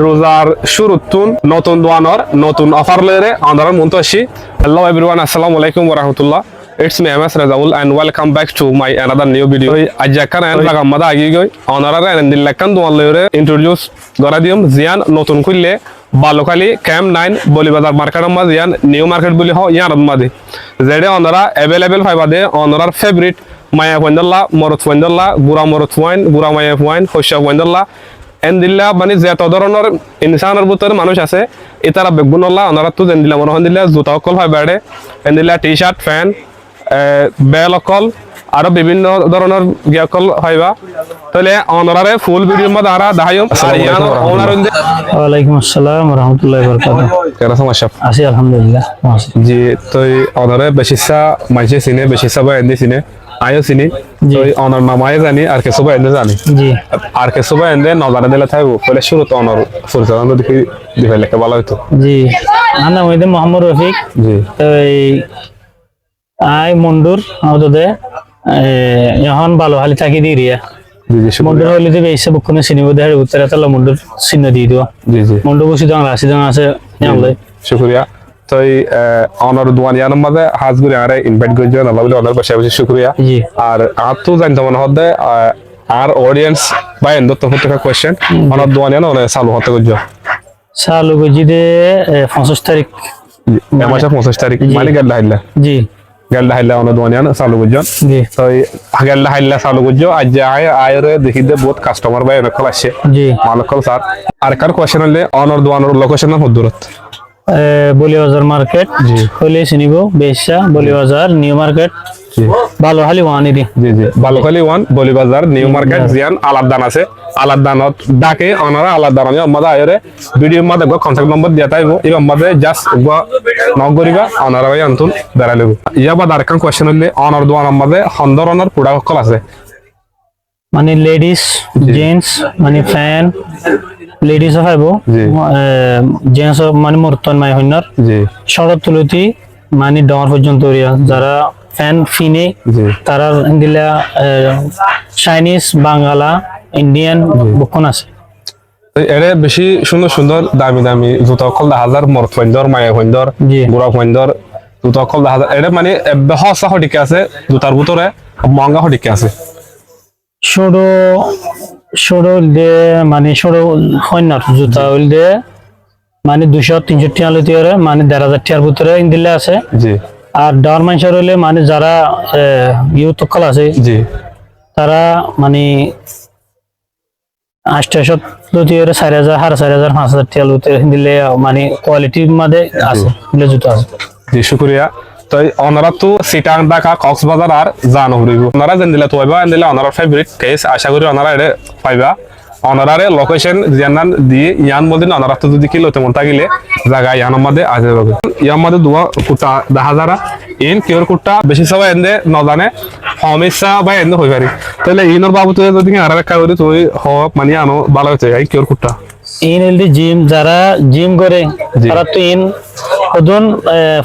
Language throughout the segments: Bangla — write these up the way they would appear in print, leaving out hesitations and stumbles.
রোজার শুরুতুন নতুন দোয়ানর নতুন অফার লয়ে আমরা মুন্তশি হ্যালো এভরিওয়ান আসসালামু আলাইকুম ওয়া রাহমাতুল্লাহ it's me MS Rajaul and welcome back to my another new video আজ কান এন লাগামদা আগি গই অনারা এন দিল্লাকান দোয়ান লয়ে ইন্ট্রোডিউস করা দিম জিয়ান নতুন খুললে বালুখালী ক্যাম্প 9 বলিবাজার মার্কেটের মাঝে জিয়ান নিউ মার্কেট বলি হ ইয়ার মাঝে যেডে অনারা अवेलेबल ফাইবাদে অনারার ফেভারিট মায়া ফন্দল্লা মরত ফন্দল্লা গুরা মরত ওয়াইন গুরা মায়া ওয়াইন হইশা ফন্দল্লা এন্দিল্লা মানে যত ধরনের ইনসানের ভিতরে মানুষ আছে এতারা বেগুনল্লা ওনারা তো এন্দিল্লা মনে হন্দিল্লা জুতা অকল হয় বেড়ে এন্দিল্লা টি শার্ট ফ্যান বেল অকল আরো বিভিন্ন ধরনের গিয়াকল হয়বা তাহলে ওনারে ফুল ভিডিওর মধ্যে আরা দাহায়ম আর ইয়ান ওনার ওয়ালাইকুম আসসালাম ওয়া রাহমাতুল্লাহি ওয়া বারাকাতুহু কেরা সমস্যা আছি আলহামদুলিল্লাহ জি তো ওনারে বেশিসা মাইছে সিনে বেশিসা বা এন্দি সিনে আয়ো চিনি তো অনর নামায় জানি আর কে সবাই এনে জানি জি আর কে সবাই এনে নজারে দিলে থাকবো তাহলে শুরু তো অনর পরিচালনা দেখি দিবে লেখা ভালো হতো জি আমার নাম হইছে মোহাম্মদ রফিক জি এই আই মন্ডুর আউদে এখন বালুখালী থাকি দি রিয়া জি জি মন্ডুর হইলে যে বেশি বকনে চিনিব দেহার উত্তরে তালা মন্ডুর চিহ্ন দিয়ে দিও জি জি মন্ডুর বসি দাঁড়া আছে জানলে শুকরিয়া তো অনর দোয়ানিয়ার মধ্যে হাজগুড়ি আরে ইনভাইট করছে না বলে অনর বসে বসে শুকরিয়া জি আর তো জানতে মনে হচ্ছে আর অডিয়েন্স বা এন্ড তো হতে কোশ্চেন অনর দোয়ানিয়া না চালু হতে করছো চালু গজি দে 25 তারিখ এই মাসের 25 তারিখ মানে গেল হাইলা জি গেল হাইলা অনর দোয়ানিয়া চালু করছো জি তো গেল হাইলা চালু করছো আজ যে আয়রে দেখি দে বহুত কাস্টমার বা অনেক আসছে জি মালকল স্যার আর কার কোশ্চেন হলে অনর দোয়ানোর লোকেশন না দূরত বলিবাজার মার্কেট জি হলে চিনিব বেশা বলিবাজার নিউ মার্কেট জি বালুখালী ওয়ানি দি জি জি বালুখালী ওয়ান বলিবাজার নিউ মার্কেট জিয়ান আলাদান আছে আলাদানত ডাকে অনারা আলাদান আমাদের আয়রে ভিডিওর মধ্যে কন্টাক্ট নম্বর দিয়া তাইব এই আমাদের জাস্ট নক করিবা অনারা ভাই আনতুন বেড়া লব ইয়া বাদ আর কান কোশ্চেন হলে অনার দোয়ান আমাদের হন্দরনের প্রোডাক্ট কল আছে মানে লেডিস জেন্টস মানে ফ্যান লেডিস হইব জেন্টস মানে মর্তন মাই হইনার জি শরৎ তুলতি মানে ডর পর্যন্ত যারা ফ্যান ফিনে জি তারা দিলা চাইনিজ বাঙ্গালা ইন্ডিয়ান বুকন আছে এরে বেশি সুন্দর সুন্দর দামি দামি জুতা কল 1000 মরত ফন্দর মায়া ফন্দর জি গুড়া ফন্দর জুতা কল 1000 এরে মানে হসা হডিকে আছে জুতার ভিতরে মহঙ্গা হডিকে আছে সরো সরো দে মানে সরো হইনার জুতা হইল দে মানে 200-300 টাকা লইতে পারে মানে 1000 টাকার ভিতরে দিলে আছে জি আর ডর মানুষের হইলে মানে যারা ইউথ কল আছে জি তারা মানে 800 লইতে পারে 4000 4,500 5,000 টাকা লইতে দিলে মানে কোয়ালিটির মধ্যে আছে দিলে জুতা আছে জি শুকরিয়া তো অনারা তো সিটাং ঢাকা কক্সবাজার আর জানো হইব অনারা যেন দিলে তো হইবা দিলে অনারা ফেভারিট কেস আশা করি অনারা এর পাইবা অনারারে লোকেশন জানান দিয়ে ইয়ান মধ্যে অনারা তো যদি কিলো তেমন থাকিলে জায়গা ইয়ান মধ্যে আছে হবে ইয়ার মধ্যে দুয়া কুটা 10,000 ইন কিওর কুটা বেশি সবাই এন্ডে ন জানে সমস্যা বা এন্ডে হই পারি তাহলে ইনর বাবু তো যদি আর একটা করি তুই হ মানে আনো ভালো হচ্ছে এই কিওর কুটা ইন এলডি জিম যারা জিম করে তারা তো ইন ওজন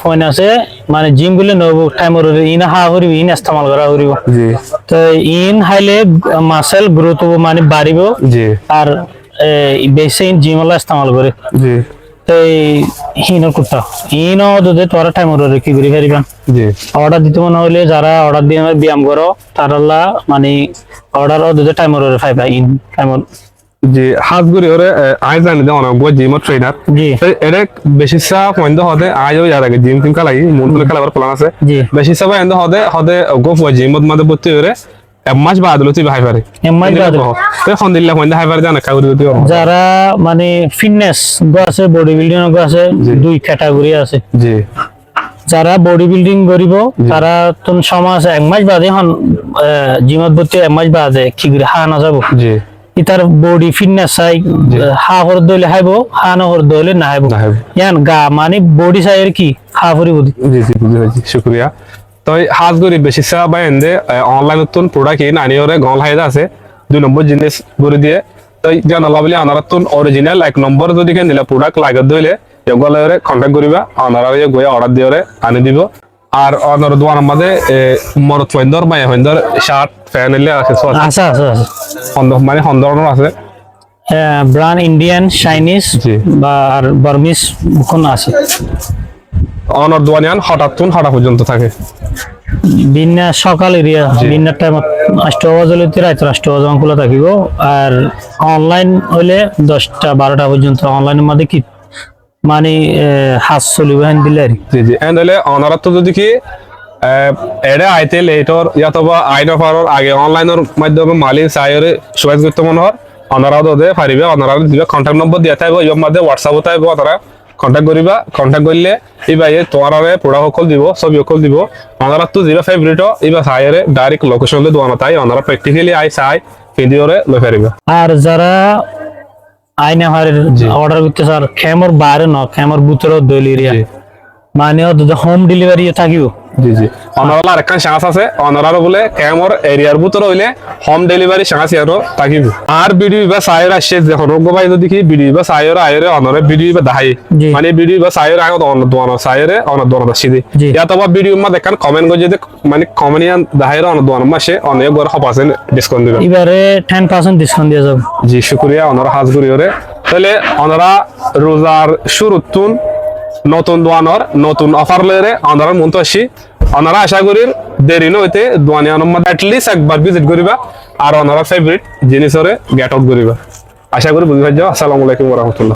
ফোন আছে মানে জিম গুলো নব টাইমর ইন হা হরিব ইন ইস্তেমাল করা হরিব জি তো ইন হাইলে মাসেল গ্রোথ মানে বাড়িব জি আর বেশি ইন জিম ওলা ইস্তেমাল করে জি তো ইনর কুটা ইন যদি তোরা টাইমর কি করি পারিবেন জি অর্ডার দিতে মনে হলে যারা অর্ডার দিয়ে ব্যায়াম করো তারা মানে অর্ডার যদি টাইমর পাইবা ইন টাইমর জি হাতগুড়ি ওরে আই জানি দে অনেক বই জিম ট্রেনার জি এরে বেশি সা পয়েন্ট হদে আইও যার আগে জিম টিম কালাই মনগুলো খেলাবার প্ল্যান আছে জি বেশি সা পয়েন্ট হদে হদে গো বই জিমত মধ্যে বত্তি ওরে এক মাস বাদ লতি ভাই পারে এমআই বাদ তো এখন দিল্লা পয়েন্ট হাই পারে জানা কাউরি দিতে যারা মানে ফিটনেস গো আছে বডি বিল্ডিং গো আছে দুই ক্যাটাগরি আছে জি যারা বডি বিল্ডিং করিব তারা তুন সমাজ এক মাস বাদে হন জিমত ভর্তি এক মাস বাদে কি করে হা না যাব জি ইতার বডি ফিটনেস চাই হা হর দইলে হাইব হা না হর দইলে না হাইব ইয়ান গা মানে বডি চাইয়ের কি হা ভরি বডি জি জি বুঝি শুকরিয়া তো হাতগুড়ি বেশি সা বা এন্ডে অনলাইন নতুন প্রোডাক্ট ইন আনি ওরে গল হাইদা আছে 2 নম্বর জিনিস করে দিয়ে তো জানা লাভলি আনারাতুন অরিজিনাল 1 নম্বর যদি কেন দিলা প্রোডাক্ট লাগত দইলে এগুলোরে কন্টাক্ট করিবা আনারা গিয়ে অর্ডার দিয়ে আনি দিব আর অনর দোয়ানের মধ্যে মরত ফন্দর মায়া ফন্দর শার্ট ফ্যান এলে আছে আচ্ছা আচ্ছা মানে হন্দরনের আছে ব্রান ইন্ডিয়ান চাইনিজ জি। বা আর বার্মিস কোন আছে অনর দোয়ানিয়ান হঠাৎ পর্যন্ত থাকে। বিন্যা সকাল এরিয়া বিন্যার টাইম 8টা বাজে রাত 8টা বাজে খোলা থাকিব। আর অনলাইন হইলে 10টা 12টা পর্যন্ত অনলাইনের মধ্যে কি মানে হাত চলিব হেন দিলে আর কি। জি জি এন্ড হলে অনারত যদি কি এডে আইতে লেটর ইয়াতবা আইন অফারর আগে অনলাইনের মাধ্যমে মালিন সাইরে চয়েস করতে মনে হয় অনারাও দে পারিবে অনারাও দিবে কন্টাক্ট নম্বর দিয়া থাকবে ইয়র মধ্যে হোয়াটসঅ্যাপও থাকবে তারা কন্টাক্ট করিবা কন্টাক্ট করলে এই তোমার প্রোডাক্ট সকল দিব ছবি সকল দিব অনারা তো যেটা ফেভারিট এবার সাইরে ডাইরেক্ট লোকেশন দোয়ানো তাই অনারা প্র্যাকটিক্যালি আই চাই ভিডিওরে লই পারিবা। আর যারা আইন অর্ডার করতে স্যার খেমর বাইরে ন খেমর ভিতরে দইল এরিয়া জি। মানে হোম ডেলিভারি থাকিব। জি জি অনারাল আরেকখান চান্স আছে অনারার বলে ক্যামর এরিয়ার ভিতরে হইলে হোম ডেলিভারি চান্স ইয়ারও থাকিব। আর ভিডিও বা সাইর আসছে যখন ভাই যদি কি ভিডিও বা সাইর আইরে অনরে ভিডিও বা দাহাই জি। মানে ভিডিও বা সাইর আগে অন দোয়ানো সাইরে অন দোয়ানো সিদি জি। ইয়াত বা ভিডিও মা দেখান কমেন্ট করে যদি মানে কমেন্ট দাহাইরে অন দোয়ানো মাসে অনেক গর 5% ডিসকাউন্ট দিবেন। এবারে 10% ডিসকাউন্ট দিয়ে যাব। জি শুকরিয়া অনরা হাজগুরিওরে তাহলে অনরা রোজার শুরুতুন নতুন দোয়ানোর নতুন অফার লয়ে অনরা মন্ত আসি অনারা আশা করি দেরি নইতে দোয়ানিয়ানোর মধ্যে অ্যাটলিস্ট একবার ভিজিট করিবা আর অনারা ফেভারিট জিনিসরে গেট আউট করিবা। আশা করি বুঝতে পারছো। আসসালামু আলাইকুম ওয়া রাহমাতুল্লাহ।